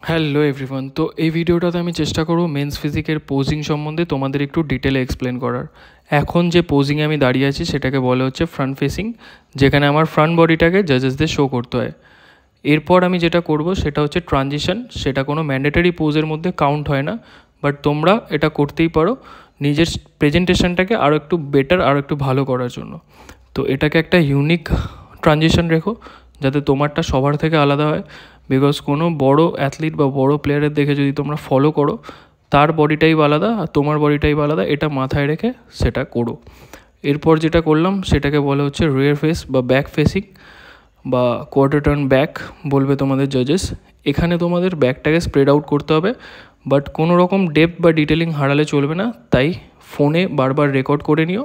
Hello everyone, তো এই ভিডিওটাতে আমি চেষ্টা করব মেন্স ফিজিকের পোজিং সম্বন্ধে তোমাদের একটু ডিটেলে এক্সপ্লেন করার। এখন যে পোজিংয়ে আমি দাঁড়িয়ে আছি সেটাকে বলা হচ্ছে ফ্রন্ট ফেসিং, যেখানে আমার ফ্রন্ট বডিটাকে জাজেসদের শো করতে হয়। এরপর আমি যেটা করব সেটা হচ্ছে ট্রানজিশন। সেটা কোনো ম্যান্ডেটরি পোজের মধ্যে কাউন্ট হয় না, বাট তোমরা এটা করতেই পারো নিজের প্রেজেন্টেশনটাকে আরও একটু বেটার, আরও একটু ভালো করার জন্য। তো এটাকে একটা ইউনিক ট্রানজিশন রেখো যাতে তোমারটা সবার থেকে আলাদা হয়। বিকজ কোনো বড় অ্যাথলিট বা বড় প্লেয়ারের দেখে যদি তোমরা ফলো করো, তার বডিটাই আলাদা আর তোমার বডিটাই আলাদা, এটা মাথায় রেখে সেটা করো। এরপর যেটা করলাম সেটাকে বলা হচ্ছে রিয়ার ফেস বা ব্যাক ফেসিং বা কোয়ার্টার টার্ন ব্যাক বলবে তোমাদের জাজেস। এখানে তোমাদের ব্যাকটাকে স্প্রেড আউট করতে হবে, বাট কোনো রকম ডেপথ বা ডিটেলিং হারালে চলবে না। তাই ফোনে বারবার রেকর্ড করে নিও,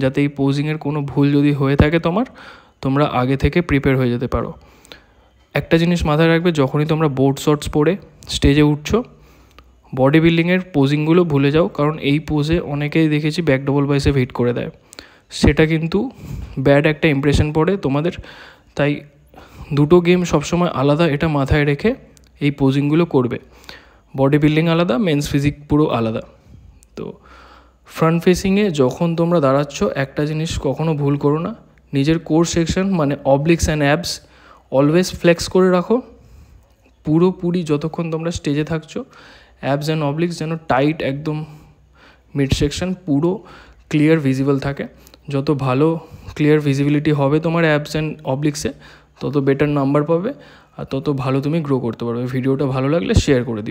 যাতে এই পোজিংয়ের কোনো ভুল যদি হয়ে থাকে তোমরা আগে থেকে প্রিপেয়ার হয়ে যেতে পারো। একটা জিনিস মাথায় রাখবে, যখনই তোমরা বোর্ড শর্টস পরে স্টেজে উঠছো, বডি বিল্ডিংয়ের পোজিংগুলো ভুলে যাও, কারণ এই পোজে অনেকেই দেখেছি ব্যাক ডবল বাইসেপ হিট করে দেয়। সেটা কিন্তু ব্যাড একটা ইমপ্রেশন পড়ে তোমাদের। তাই দুটো গেম সবসময় আলাদা, এটা মাথায় রেখে এই পোজিংগুলো করবে। বডি বিল্ডিং আলাদা, মেন্স ফিজিক পুরো আলাদা। তো ফ্রন্ট ফেসিংয়ে যখন তোমরা দাঁড়াচ্ছ, একটা জিনিস কখনো ভুল করো না, নিজের কোর সেকশন মানে অবলিক্স অ্যান্ড অ্যাবস অলওয়েজ ফ্লেক্স করে রাখো। পুরোপুরি যতক্ষণ তোমরা স্টেজে থাকছো, অ্যাবস অ্যান্ড অবলিক্স যেন টাইট, একদম মিড সেকশন পুরো ক্লিয়ার ভিজিবল থাকে। যত ভালো ক্লিয়ার ভিজিবিলিটি হবে তোমার অ্যাবস অ্যান্ড অবলিক্সে, তত বেটার নাম্বার পাবে আর তত ভালো তুমি গ্রো করতে পারবে। ভিডিওটা ভালো লাগলে শেয়ার করে দিও।